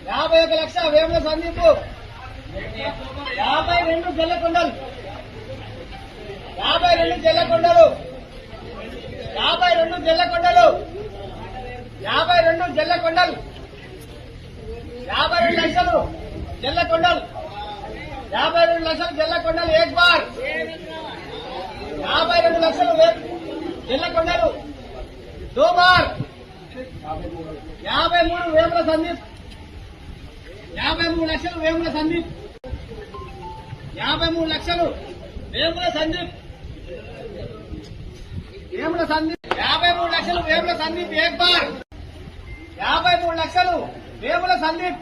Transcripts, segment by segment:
51 లక్ష వేముల సందీప్ 52 జల్లకొండలు 52 జల్లకొండలు 52 జల్లకొండలు 52 జల్లకొండలు 52 లక్షలు జల్లకొండలు 52 లక్షలు జల్లకొండలు ఏక్ బార్ 52 లక్షలు జల్లకొండలు దో బార్ 53 వేముల సందీప్ 53 లక్షలు వేముల సందీప్ 53 లక్షలు వేముల సందీప్ 53 లక్షలు వేముల సందీప్ ఏక్ బార్ 53 లక్షలు వేముల సందీప్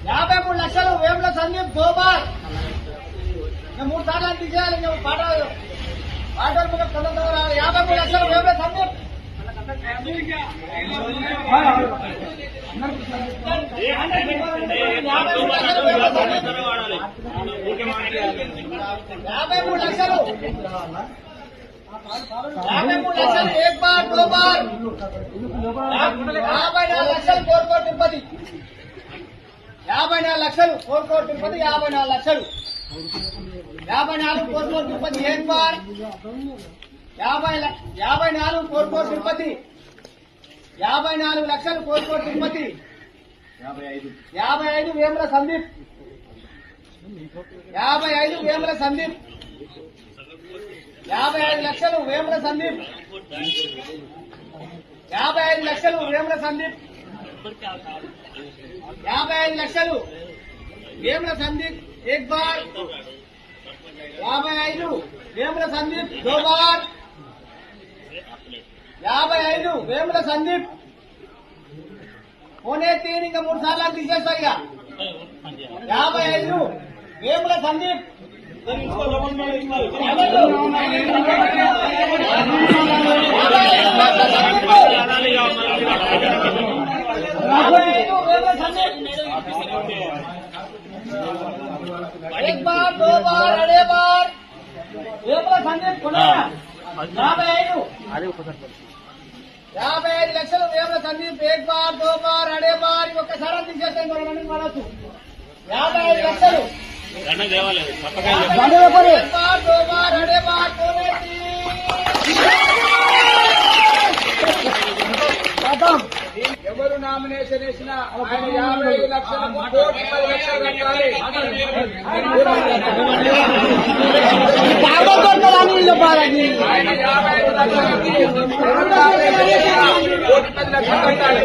53 లక్షలు వేముల సందీప్ దో బార్ 3 సార్లు తీసేయాలి పాటలు 53 లక్షలు వేముల సందీప్ 53 లక్షలు 53 లక్షలు ఏక్ బార్ దో బార్ 54 లక్షలు కోరుకోట తిరుపతి 54 లక్షలు కోరుకోట తిరుపతి 54 లక్షలు 54 కోరుకోట తిరుపతి ఏక్ బార్ 54 కోరుకోట తిరుపతి 54 లక్షలు కోరుకోట తిరుపతి 55 వేముల సందీప్ 55 వేముల సందీప్ 55 లక్షలు వేముల సందీప్ 55 లక్షలు వేముల సందీప్ 55 లక్షలు వేముల సందీప్ ఏక్ బార్ 55 వేముల సందీప్ దో బార్ 55 వేముల సందీప్ పోనే 3 ఇంకా 3 సార్లు తీసేస్తా ఇక 55 వేముల సందీప్ 1 बार 2 बार अड़े बार वेमुల సందీప్ 55 లక్షలు వేముల సందీప్ ఏక్ బార్ 2 బార్ అడే బార్ ఒక్కసారి తీసేస్తాం మనకు 55 లక్షలు బార్ 2 బార్ అడే బార్ ఎవరు నామినేషన్ వేసినా ఆయన 55 లక్షలకు 1 లక్షలు కట్టాలి. ఆయన 55 లక్షలకి 1 లక్షలు కట్టాలి.